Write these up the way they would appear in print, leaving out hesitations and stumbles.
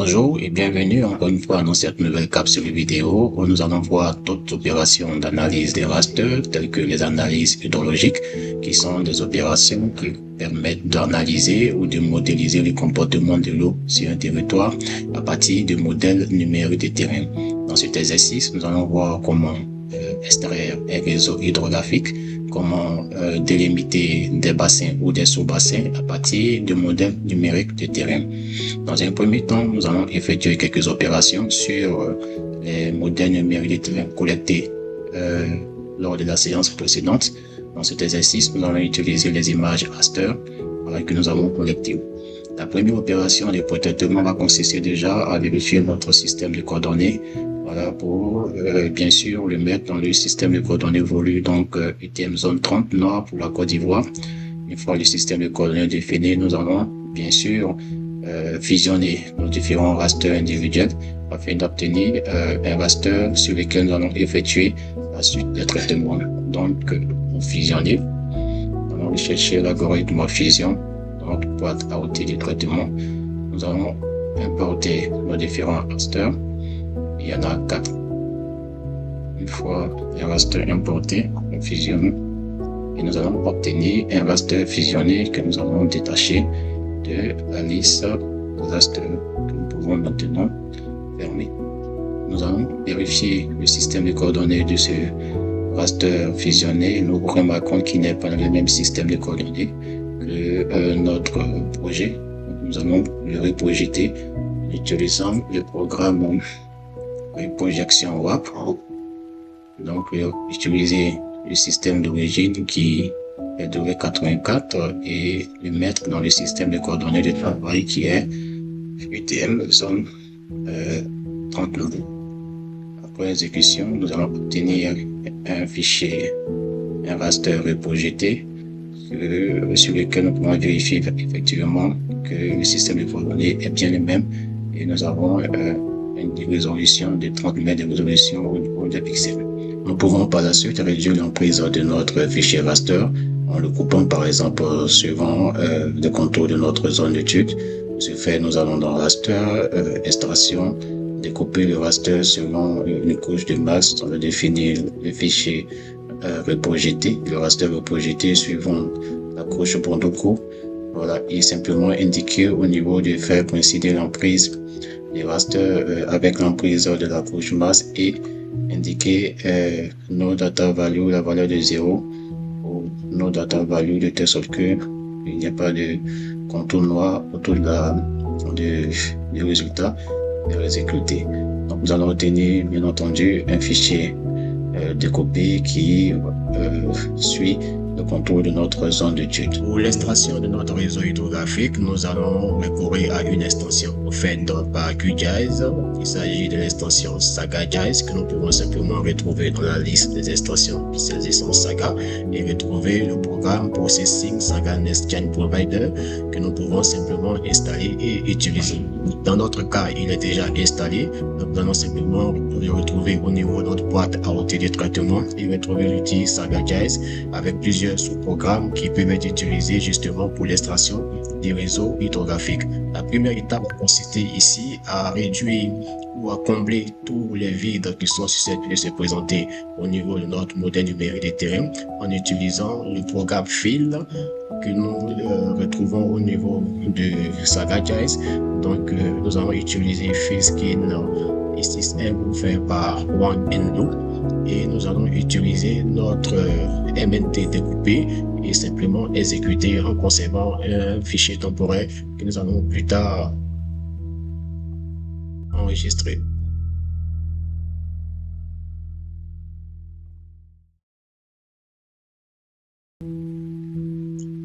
Bonjour et bienvenue encore une fois dans cette nouvelle capsule vidéo où nous allons voir toutes opérations d'analyse des rasters telles que les analyses hydrologiques qui sont des opérations qui permettent d'analyser ou de modéliser le comportement de l'eau sur un territoire à partir de modèles numériques de terrain. Dans cet exercice, nous allons voir comment extraire un réseau hydrographique, comment délimiter des bassins ou des sous-bassins à partir de modèles numériques de terrain. Dans un premier temps, nous allons effectuer quelques opérations sur les modèles numériques de terrain collectés lors de la séance précédente. Dans cet exercice, nous allons utiliser les images raster que nous avons collectées. La première opération de pré-traitement va consister déjà à vérifier notre système de coordonnées. Voilà, pour bien sûr le mettre dans le système de coordonnées voulu, donc UTM zone 30 nord pour la Côte d'Ivoire. Une fois le système de coordonnées défini, nous allons bien sûr fusionner nos différents rasters individuels afin d'obtenir un raster sur lequel nous allons effectuer la suite des traitements. Donc, pour fusionner, nous allons chercher l'algorithme fusion dans notre boîte à outils de traitement. Nous allons importer nos différents rasters. Il y en a 4. Une fois les rasters importés, on fusionne et nous allons obtenir un raster fusionné que nous allons détacher de la liste des rasters que nous pouvons maintenant fermer. Nous allons vérifier le système de coordonnées de ce raster fusionné. Nous remarquons qu'il n'est pas dans le même système de coordonnées que notre projet. Nous allons le reprojeter en utilisant le programme projection WAP. Donc, utiliser le système d'origine qui est de 84 et le mettre dans le système de coordonnées de travail qui est UTM zone 39. Après exécution, nous allons obtenir un fichier, un raster reprojeté sur lequel nous pouvons vérifier effectivement que le système de coordonnées est bien le même et nous avons une résolution de 30 mètres de résolution au niveau des pixels. Nous pouvons par la suite réduire l'emprise de notre fichier raster en le coupant par exemple suivant le contour de notre zone d'étude. Ce fait, nous allons dans raster, extraction, découper le raster selon une couche de masse, on va définir le fichier reprojeté, le raster reprojeté suivant la couche Bondoko. Voilà, et simplement indiquer au niveau de faire coïncider l'emprise des rasters avec l'emprise de la couche masse et indiquer nos data value, la valeur de 0 ou nos data value de telle sorte que il n'y a pas de contour noir autour du résultat exécuté. Donc nous allons retenir bien entendu un fichier découpé qui suit le contour de notre zone d'étude. Pour l'extraction de notre réseau hydrographique, nous allons recourir à une extension offerte par QGIS. Il s'agit de l'extension Saga GIS que nous pouvons simplement retrouver dans la liste des extensions spécialisées Saga et retrouver le programme Processing Saga Next Gen Provider que nous pouvons simplement installer et utiliser. Dans notre cas, il est déjà installé. Nous allons simplement le retrouver au niveau de notre boîte à outils de traitement et retrouver l'outil Saga GIS avec plusieurs sous-programmes qui peuvent être utilisés justement pour l'extraction des réseaux hydrographiques. La première étape va consister ici à réduire ou à combler tous les vides qui sont susceptibles de se présenter au niveau de notre modèle numérique de terrain en utilisant le programme Fill que nous retrouvons au niveau de Saga GIS. Donc, nous allons utiliser Fillskin ici fait par OneNLO et nous allons utiliser notre MNT découpé et simplement exécuter en conservant un fichier temporaire que nous allons plus tard enregistrer.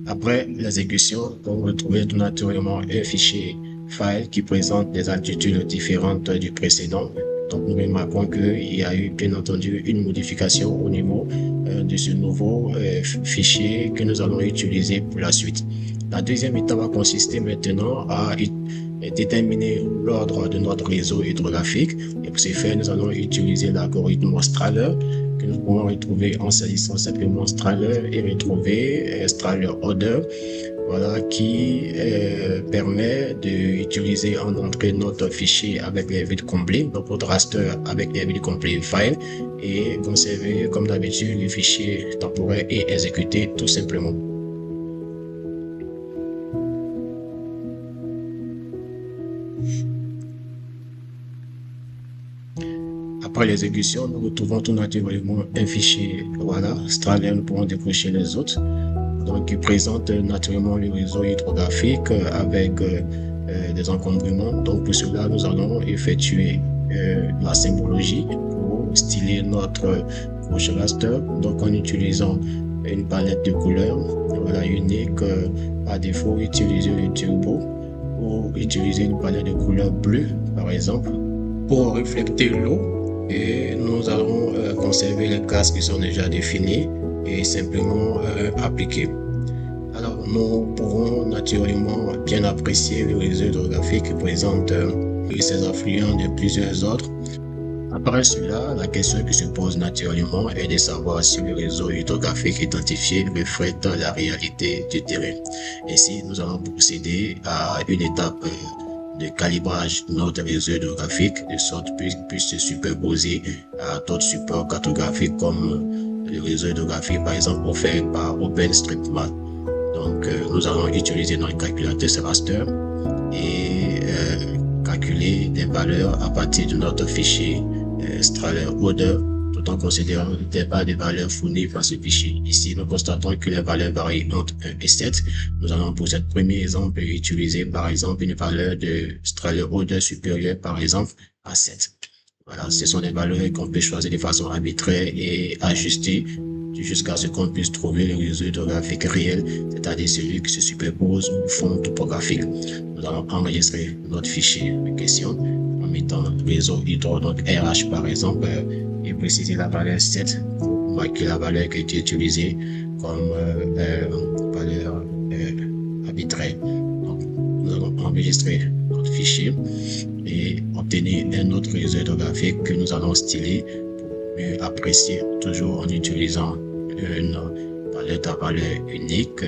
Après l'exécution, on retrouve tout naturellement un fichier file qui présente des altitudes différentes du précédent. Donc nous remarquons qu'il y a eu bien entendu une modification au niveau de ce nouveau fichier que nous allons utiliser pour la suite. La deuxième étape va consister maintenant à déterminer l'ordre de notre réseau hydrographique. Et pour ce faire, nous allons utiliser l'algorithme Strahler que nous pouvons retrouver en saisissant simplement Strahler et retrouver Strahler Order, voilà, qui permet d'utiliser en entrée notre fichier avec les vides complets, donc notre raster avec les vides complets file, et conserver comme d'habitude les fichiers temporaires et exécuter tout simplement. Après l'exécution, nous retrouvons tout naturellement un fichier, voilà, Strahler, nous pourrons décrocher les autres, donc qui présente naturellement le réseau hydrographique avec des encombrements. Donc pour cela, nous allons effectuer la symbologie pour styler notre couche raster, donc en utilisant une palette de couleurs, voilà, unique. À défaut, utiliser le turbo ou utiliser une palette de couleurs bleues par exemple pour refléter l'eau. Et nous allons conserver les classes qui sont déjà définies et simplement appliquer. Alors, nous pourrons naturellement bien apprécier le réseau hydrographique qui présente ses affluents de plusieurs ordres. Après cela, la question qui se pose naturellement est de savoir si le réseau hydrographique identifié reflète la réalité du terrain. Ainsi, nous allons procéder à une étape de calibrage de notre réseau hydrographique de sorte qu'il puisse se superposer à d'autres supports cartographiques comme le réseau hydrographique par exemple offert par OpenStreetMap. Donc nous allons utiliser notre calculateur raster et calculer des valeurs à partir de notre fichier Strahler Order, tout en considérant l'intervalle des valeurs fournies par ce fichier. Ici, nous constatons que les valeurs varient entre 1 et 7. Nous allons pour ce premier exemple utiliser par exemple une valeur de Strahler Order supérieure par exemple à 7. Voilà, ce sont des valeurs qu'on peut choisir de façon arbitraire et ajuster jusqu'à ce qu'on puisse trouver le réseau hydrographique réel, c'est-à-dire celui qui se superpose au fond topographique. Nous allons enregistrer notre fichier de question en mettant réseau hydro, donc RH par exemple, et préciser la valeur 7 pour marquer la valeur qui a été utilisée comme valeur arbitraire. Donc, nous allons enregistrer notre fichier et obtenir un autre réseau hydrographique que nous allons styler pour mieux apprécier, toujours en utilisant une palette à valeur unique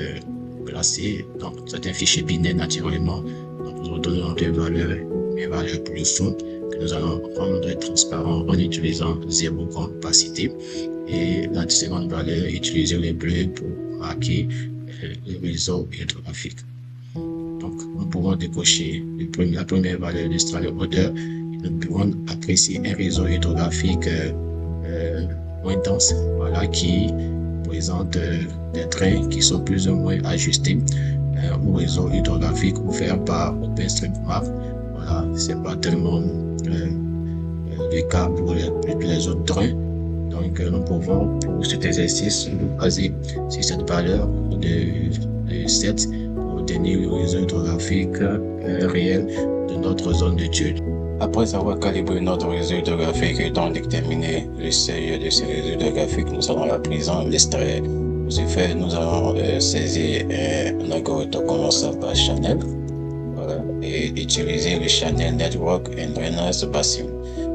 classée. Donc, c'est un fichier binaire naturellement. Donc, nous redonnons des valeurs plus floues que nous allons rendre transparent en utilisant 0 comme opacité. Et la seconde valeur, utiliser les bleus pour marquer le réseau hydrographique. Donc, nous pouvons décocher la première valeur de Strahler Order et nous pouvons apprécier un réseau hydrographique moins dense, voilà, qui présente des trains qui sont plus ou moins ajustés au réseau hydrographique offert par OpenStreetMap. Voilà, c'est pas tellement le cas pour les autres trains. Donc, nous pouvons, pour cet exercice, nous baser sur cette valeur de 7 pour obtenir le réseau hydrographique réel de notre zone d'étude. Après avoir calibré notre réseau hydrographique et donc déterminé le seuil de ce réseau hydrographique, nous allons à présent l'extraire. Pour ce faire, nous allons saisir un algorithme commençant par channel, voilà, et utiliser le channel Network and Drainage Basin.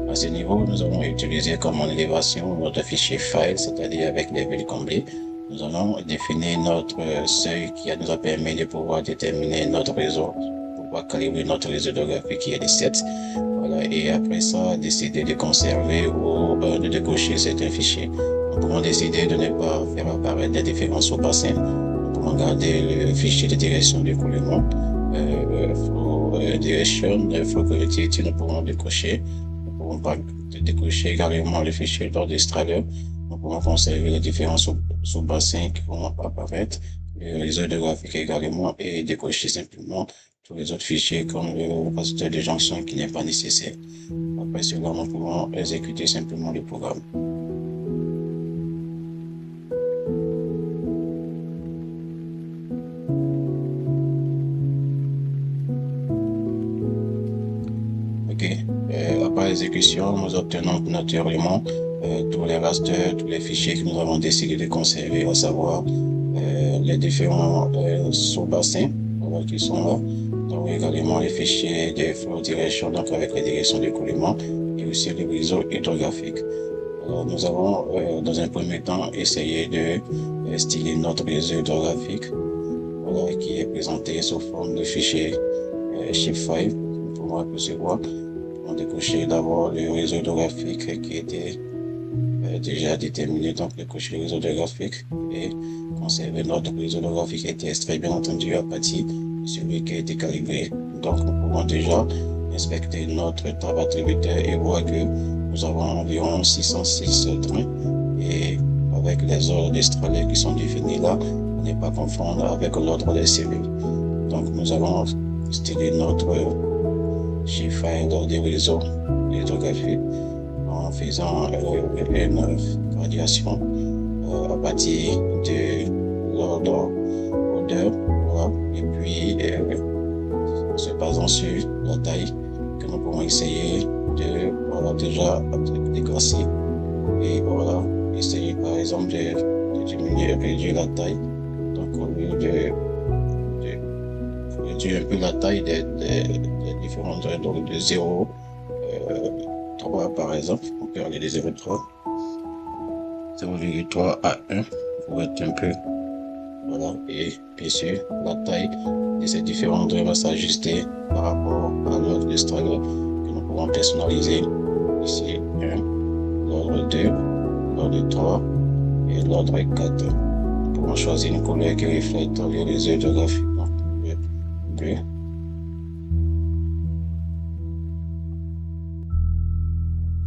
À ce niveau, nous allons utiliser comme élévation notre fichier file, c'est-à-dire avec les villes comblées. Nous allons définir notre seuil qui nous a permis de pouvoir déterminer notre réseau, pouvoir calibrer notre réseau hydrographique qui est de 7. Voilà, et après ça, décider de conserver ou de décocher certains fichiers. Nous pouvons décider de ne pas faire apparaître des différences au bassin. Nous pouvons garder le fichier de direction de coulement, flow direction, flow quality, nous pouvons décocher. Nous pouvons décocher également le fichier lors des Strahler. Nous pouvons conserver les différences sous bassin qui vont apparaître, le réseau hydrographique également, et décocher simplement tous les autres fichiers comme le capaciteur de jonction qui n'est pas nécessaire. Après cela, nous pouvons exécuter simplement le programme. Après l'exécution, nous obtenons naturellement tous les rasters, tous les fichiers que nous avons décidé de conserver, à savoir les différents sous-bassins qui sont là, Donc également les fichiers de flow direction, donc avec les directions d'écoulement et aussi les réseaux hydrographiques. Alors, nous avons dans un premier temps essayé de styler notre réseau hydrographique, voilà, qui est présenté sous forme de fichier shapefile pour apercevoir. On décocher d'abord le réseau hydrographique qui était déjà déterminé, donc décocher le réseau hydrographique et conserver notre réseau hydrographique qui a été extrait bien entendu à partir de celui qui a été calibré. Donc nous pouvons déjà inspecter notre table attributeur et voir que nous avons environ 606 trains et avec les ordres d'extraits qui sont définis là, on n'est pas confondre avec l'ordre des cellules. Donc nous avons stylé notre shapefile des réseaux hydrographiques en faisant une gradation à partir de l'ordre odeur, voilà, et puis en se basant sur la taille que nous pouvons essayer de déjà déclasser et voilà, essayer par exemple de diminuer, réduire la taille. Donc au lieu de réduire un peu la taille des différentes zones, donc de 0, 3 par exemple, on peut aller de 0,3, 0,3 à 1 pour être un peu, voilà, et bien sûr la taille de ces différentes zones va s'ajuster par rapport à l'ordre d'extraction que nous pouvons personnaliser. Ici 1, l'ordre 2, l'ordre 3 et l'ordre 4. Nous pouvons choisir une couleur qui reflète les réseaux hydrographiques. Bleu.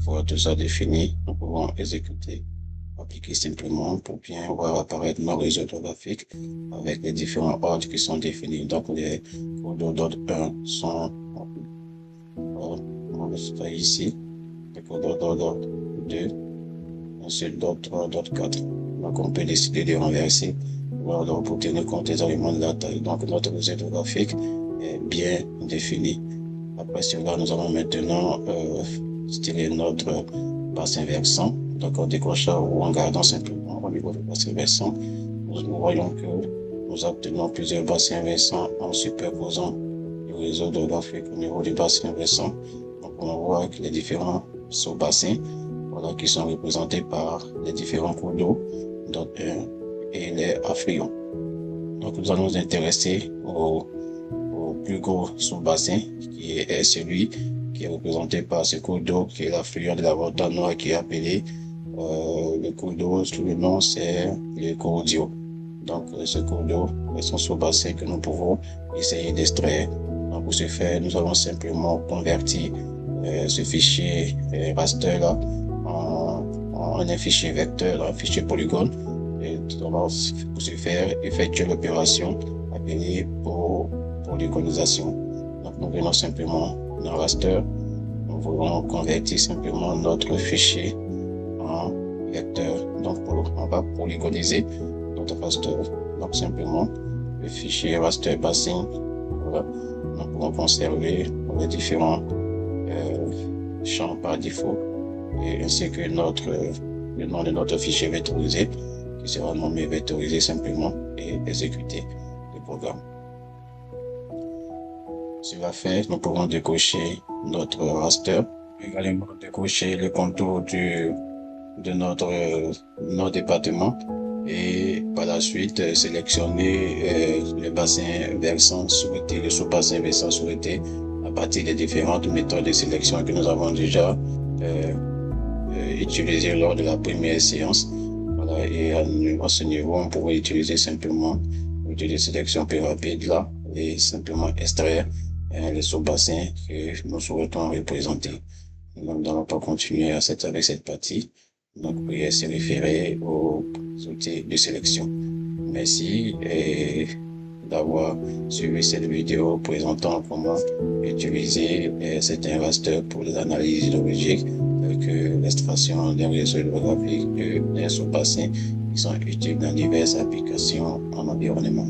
Voilà tout ça défini, nous pouvons exécuter, appliquer simplement pour bien voir apparaître nos réseaux hydrographiques avec les différents ordres qui sont définis. Donc les cours d'ordre 1 sont, on le fait ici, les cours d'ordre 2, ensuite d'ordre 4. Donc on peut décider de renverser l'ordre pour tenir compte des éléments de la taille. Donc notre réseau hydrographique est bien défini. Après cela, nous allons maintenant styler notre bassin versant. Donc en décrochant ou en gardant simplement au niveau du bassin versant, nous voyons que nous obtenons plusieurs bassins versants en superposant le réseau hydrographique au niveau du bassin versant. Donc on voit que les différents sous-bassins, voilà, qui sont représentés par les différents cours d'eau et les affluents. Donc nous allons nous intéresser au plus gros sous-bassin qui est celui qui est représenté par ce cours d'eau qui est l'affluent de la Volta Noire qui est appelé le cours d'eau sous le nom c'est le cours d'eau. Donc ce cours d'eau est son sous-bassin que nous pouvons essayer d'extraire. Donc pour ce faire, nous allons simplement convertir ce fichier raster là en un fichier vecteur, un fichier polygone. Et pour ce faire, effectuer l'opération appelée polygonisation. Donc nous venons simplement dans raster, nous voulons convertir simplement notre fichier en vecteur. Donc on va polygoniser notre raster. Donc simplement le fichier raster bassin, voilà, nous pouvons conserver les différents champs par défaut et ainsi que le nom de notre fichier vectorisé qui sera nommé vectorisé simplement et exécuter le programme. Cela fait, nous pouvons décocher notre raster, également décocher le contour de notre département et par la suite sélectionner le bassin versant souhaité, le sous-bassin versant souhaité à partir des différentes méthodes de sélection que nous avons déjà utilisées lors de la première séance. Voilà, et à ce niveau, on pourrait utiliser simplement l'outil de sélection plus rapide là et simplement extraire les sous-bassins que nous souhaitons représenter. Nous n'allons pas continuer avec cette partie. Donc, veuillez se référer aux outils de sélection. Merci d'avoir suivi cette vidéo présentant comment utiliser certains rasters pour les analyses hydrologiques, telles que l'extraction d'un réseau hydrographique d'un sous-bassin qui sont utiles dans diverses applications en environnement.